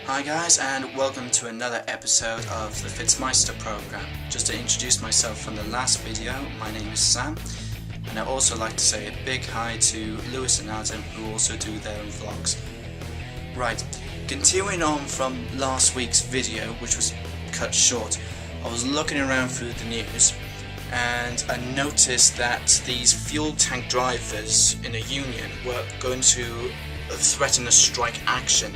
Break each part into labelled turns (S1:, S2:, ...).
S1: Hi guys, and welcome to another episode of the FitzMeister program. Just to introduce myself from the last video, my name is Sam, and I'd also like to say a big hi to Lewis and Adam, who also do their own vlogs. Right, continuing on from last week's video, which was cut short, I was looking around through the news and I noticed that these fuel tank drivers in a union were going to threaten a strike action.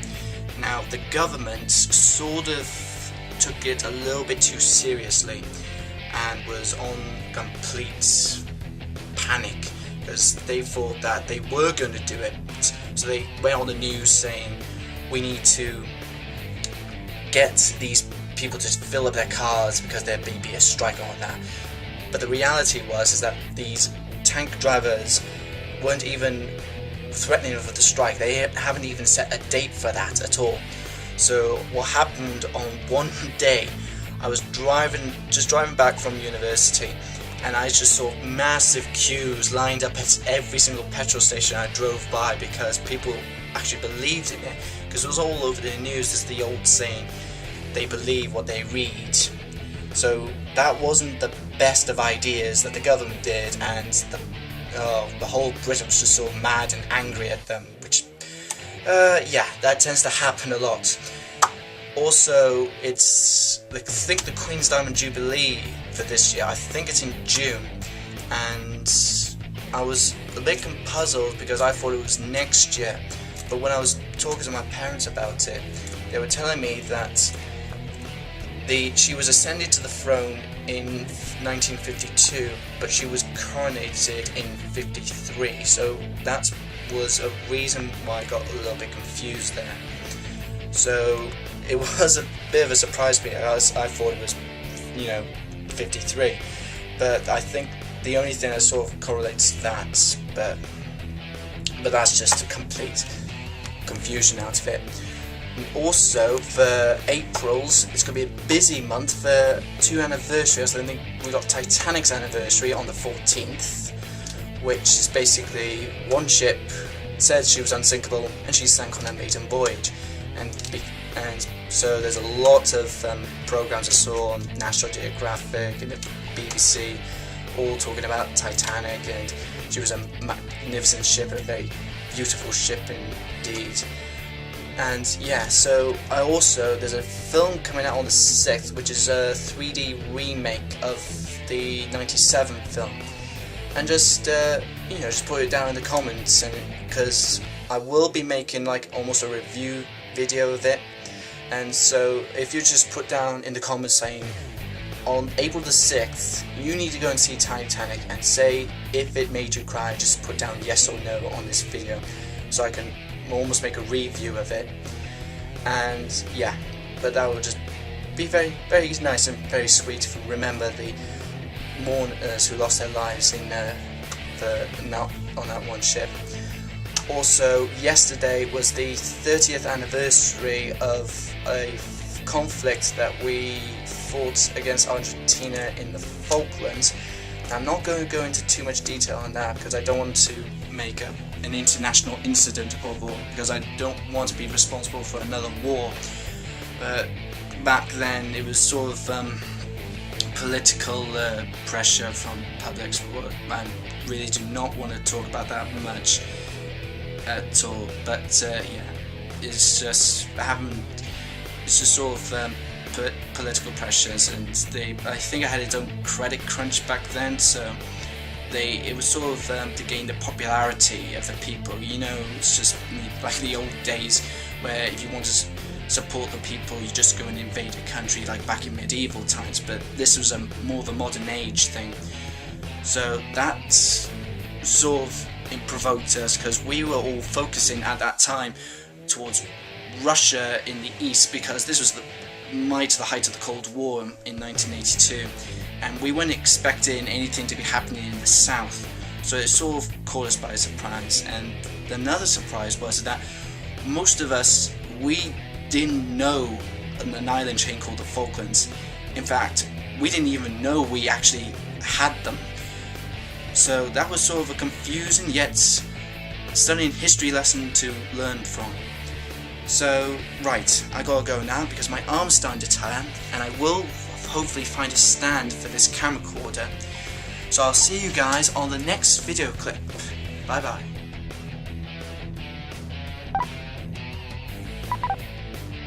S1: Now, the government sort of took it a little bit too seriously and was on complete panic because they thought that they were going to do it. So they went on the news saying, we need to get these people to fill up their cars because there may be a strike on that. But the reality is that these tank drivers weren't even threatening with the strike. They haven't even set a date for that at all. So what happened on one day, I was just driving back from university, and I just saw massive queues lined up at every single petrol station I drove by because people actually believed in it, because it was all over the news. There's the old saying, they believe what they read. So that wasn't the best of ideas that the government did, and the whole Britain was just so mad and angry at them, which, yeah, that tends to happen a lot. Also, I think the Queen's Diamond Jubilee for this year, I think it's in June, and I was a bit puzzled because I thought it was next year, but when I was talking to my parents about it, they were telling me that she was ascended to the throne in 1952, but she was coronated in 53, so that was a reason why I got a little bit confused there. So it was a bit of a surprise to me. I thought it was, 53, but I think the only thing that sort of correlates to that, but that's just a complete confusion out of it. Also, for April's, it's going to be a busy month for two anniversaries. I think we got Titanic's anniversary on the 14th, which is basically one ship said she was unsinkable and she sank on her maiden voyage. And so there's a lot of programs I saw on National Geographic and the BBC, all talking about Titanic, and she was a magnificent ship, a very beautiful ship indeed. And yeah, so there's a film coming out on the 6th, which is a 3D remake of the 97 film. And just put it down in the comments, and because I will be making like almost a review video of it. And so if you just put down in the comments saying, on April the 6th, you need to go and see Titanic, and say if it made you cry, just put down yes or no on this video, so I can almost make a review of it. And yeah, but that would just be very, very nice and very sweet if we remember the mourners who lost their lives on that one ship. Also, yesterday was the 30th anniversary of a conflict that we fought against Argentina in the Falklands. I'm not going to go into too much detail on that because I don't want to make an international incident of war, because I don't want to be responsible for another war. But back then it was sort of political pressure from publics. I really do not want to talk about that much at all. But yeah, it's just sort of political pressures, and I think I had its own credit crunch back then, so it was sort of to gain the popularity of the people. It's just like the old days where if you want to support the people, you just go and invade a country like back in medieval times, but this was more of a modern age thing. So that sort of provoked us, because we were all focusing at that time towards Russia in the east, because this was the height of the Cold War in 1982, and we weren't expecting anything to be happening in the south, so it sort of caught us by surprise. And another surprise was that most of us, we didn't know an island chain called the Falklands. In fact, we didn't even know we actually had them. So that was sort of a confusing yet stunning history lesson to learn from. So, right, I gotta go now because my arm's starting to tire, and I will hopefully find a stand for this camcorder. So I'll see you guys on the next video clip. Bye bye.